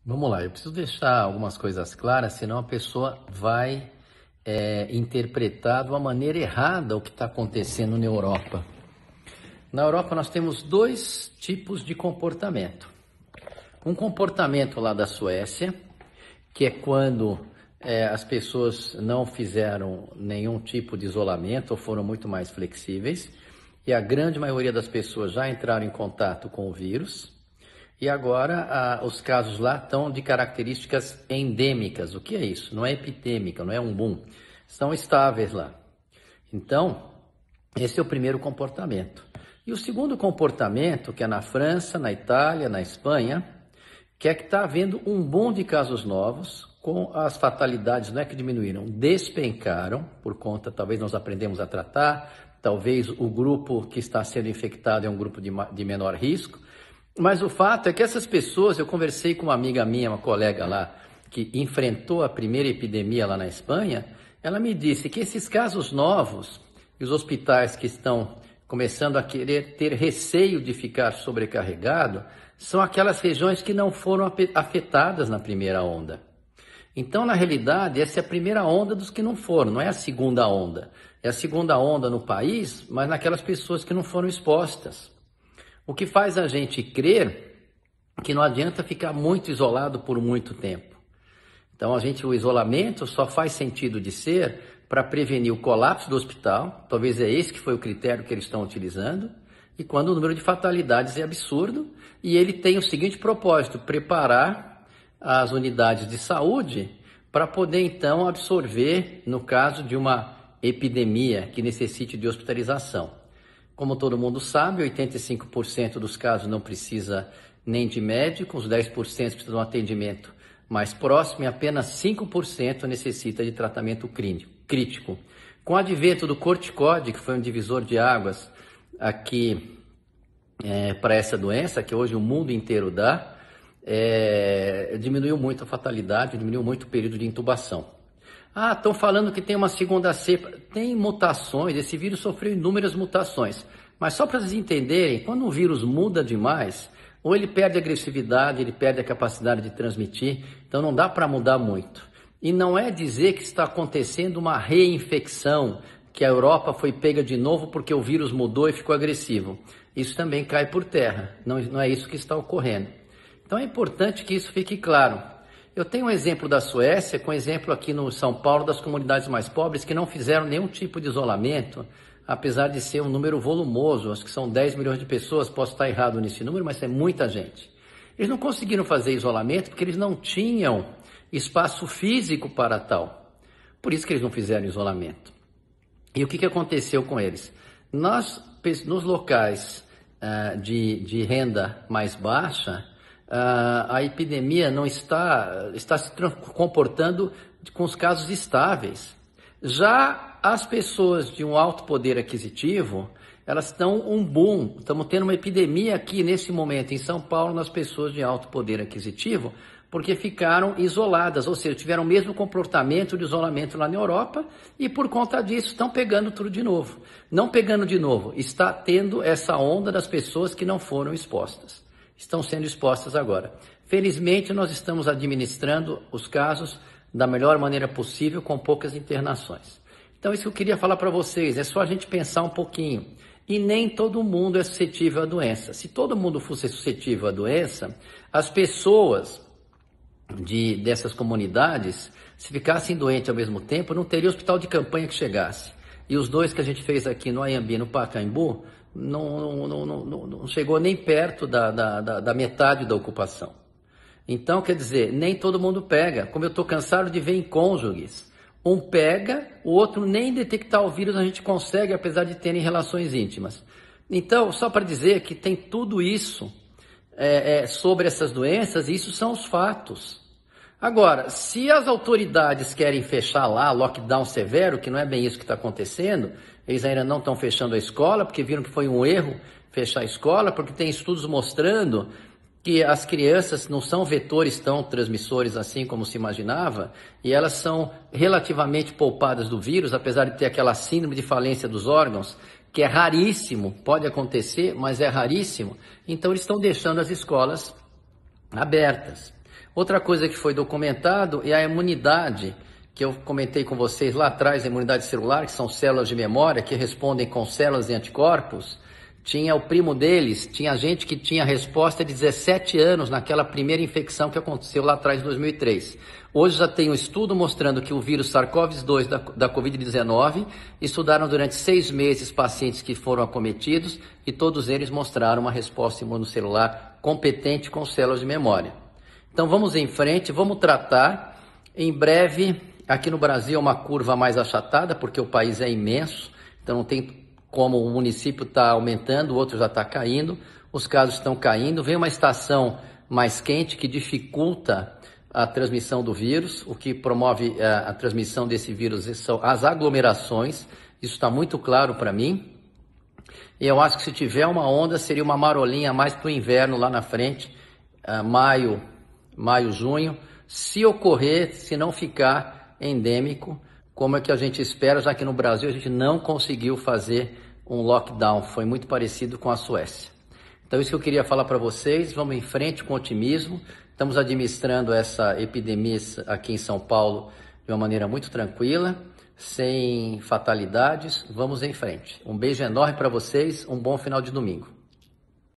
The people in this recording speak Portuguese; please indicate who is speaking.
Speaker 1: Vamos lá, eu preciso deixar algumas coisas claras, senão a pessoa vai interpretar de uma maneira errada o que está acontecendo na Europa. Na Europa nós temos dois tipos de comportamento. Um comportamento lá da Suécia, que é quando as pessoas não fizeram nenhum tipo de isolamento ou foram muito mais flexíveis, e a grande maioria das pessoas já entraram em contato com o vírus. E agora os casos lá estão de características endêmicas. O que é isso? Não é epidêmica, não é um boom. Estão estáveis lá. Então, esse é o primeiro comportamento. E o segundo comportamento, que é na França, na Itália, na Espanha, que é que está havendo um boom de casos novos, com as fatalidades, não é que diminuíram, despencaram, por conta, talvez nós aprendemos a tratar, talvez o grupo que está sendo infectado é um grupo de menor risco. Mas o fato é que essas pessoas, eu conversei com uma amiga minha, uma colega lá, que enfrentou a primeira epidemia lá na Espanha, ela me disse que esses casos novos, e os hospitais que estão começando a querer ter receio de ficar sobrecarregado, são aquelas regiões que não foram afetadas na primeira onda. Então, na realidade, essa é a primeira onda dos que não foram, não é a segunda onda. É a segunda onda no país, mas naquelas pessoas que não foram expostas. O que faz a gente crer que não adianta ficar muito isolado por muito tempo. Então, o isolamento só faz sentido de ser para prevenir o colapso do hospital, talvez é esse que foi o critério que eles estão utilizando, e quando o número de fatalidades é absurdo, e ele tem o seguinte propósito, preparar as unidades de saúde para poder, então, absorver, no caso de uma epidemia que necessite de hospitalização. Como todo mundo sabe, 85% dos casos não precisa nem de médico, os 10% precisam de um atendimento mais próximo e apenas 5% necessita de tratamento crítico. Com o advento do corticóide, que foi um divisor de águas aqui para essa doença, que hoje o mundo inteiro dá, diminuiu muito a fatalidade, diminuiu muito o período de intubação. Estão falando que tem uma segunda cepa. Tem mutações, esse vírus sofreu inúmeras mutações. Mas só para vocês entenderem, quando um vírus muda demais, ou ele perde a agressividade, ele perde a capacidade de transmitir, então não dá para mudar muito. E não é dizer que está acontecendo uma reinfecção, que a Europa foi pega de novo porque o vírus mudou e ficou agressivo. Isso também cai por terra, não é isso que está ocorrendo. Então é importante que isso fique claro. Eu tenho um exemplo da Suécia, com exemplo aqui no São Paulo das comunidades mais pobres que não fizeram nenhum tipo de isolamento, apesar de ser um número volumoso, acho que são 10 milhões de pessoas, posso estar errado nesse número, mas é muita gente. Eles não conseguiram fazer isolamento porque eles não tinham espaço físico para tal. Por isso que eles não fizeram isolamento. E o que aconteceu com eles? Nos locais de renda mais baixa, a epidemia não está se comportando com os casos estáveis. Já as pessoas de um alto poder aquisitivo, elas estão um boom. Estamos tendo uma epidemia aqui nesse momento em São Paulo nas pessoas de alto poder aquisitivo, porque ficaram isoladas, ou seja, tiveram o mesmo comportamento de isolamento lá na Europa e por conta disso estão pegando tudo de novo. Não pegando de novo, está tendo essa onda das pessoas que não foram expostas. Estão sendo expostas agora. Felizmente, nós estamos administrando os casos da melhor maneira possível, com poucas internações. Então, isso que eu queria falar para vocês, é só a gente pensar um pouquinho. E nem todo mundo é suscetível à doença. Se todo mundo fosse suscetível à doença, as pessoas dessas comunidades, se ficassem doentes ao mesmo tempo, não teria hospital de campanha que chegasse. E os dois que a gente fez aqui no Anhembi e no Pacaembu, não chegou nem perto da metade da ocupação. Então, quer dizer, nem todo mundo pega. Como eu estou cansado de ver em cônjuges. Um pega, o outro nem detectar o vírus a gente consegue, apesar de terem relações íntimas. Então, só para dizer que tem tudo isso sobre essas doenças, e isso são os fatos. Agora, se as autoridades querem fechar lá, lockdown severo, que não é bem isso que está acontecendo, eles ainda não estão fechando a escola, porque viram que foi um erro fechar a escola, porque tem estudos mostrando que as crianças não são vetores tão transmissores assim como se imaginava, e elas são relativamente poupadas do vírus, apesar de ter aquela síndrome de falência dos órgãos, que é raríssimo, pode acontecer, mas é raríssimo. Então eles estão deixando as escolas abertas. Outra coisa que foi documentado é a imunidade, que eu comentei com vocês lá atrás, a imunidade celular, que são células de memória que respondem com células e anticorpos. Tinha o primo deles, tinha gente que tinha resposta de 17 anos naquela primeira infecção que aconteceu lá atrás em 2003. Hoje já tem um estudo mostrando que o vírus SARS-CoV-2 da Covid-19 estudaram durante 6 meses pacientes que foram acometidos e todos eles mostraram uma resposta imunocelular competente com células de memória. Então vamos em frente, vamos tratar. Em breve, aqui no Brasil é uma curva mais achatada porque o país é imenso, então não tem como o município está aumentando, o outro já está caindo, os casos estão caindo, vem uma estação mais quente que dificulta a transmissão do vírus, o que promove a transmissão desse vírus são as aglomerações, isso está muito claro para mim, e eu acho que se tiver uma onda seria uma marolinha mais para o inverno lá na frente, maio, junho, se ocorrer, se não ficar endêmico, como é que a gente espera, já que no Brasil a gente não conseguiu fazer um lockdown, foi muito parecido com a Suécia. Então isso que eu queria falar para vocês, vamos em frente com otimismo, estamos administrando essa epidemia aqui em São Paulo de uma maneira muito tranquila, sem fatalidades, vamos em frente. Um beijo enorme para vocês, um bom final de domingo.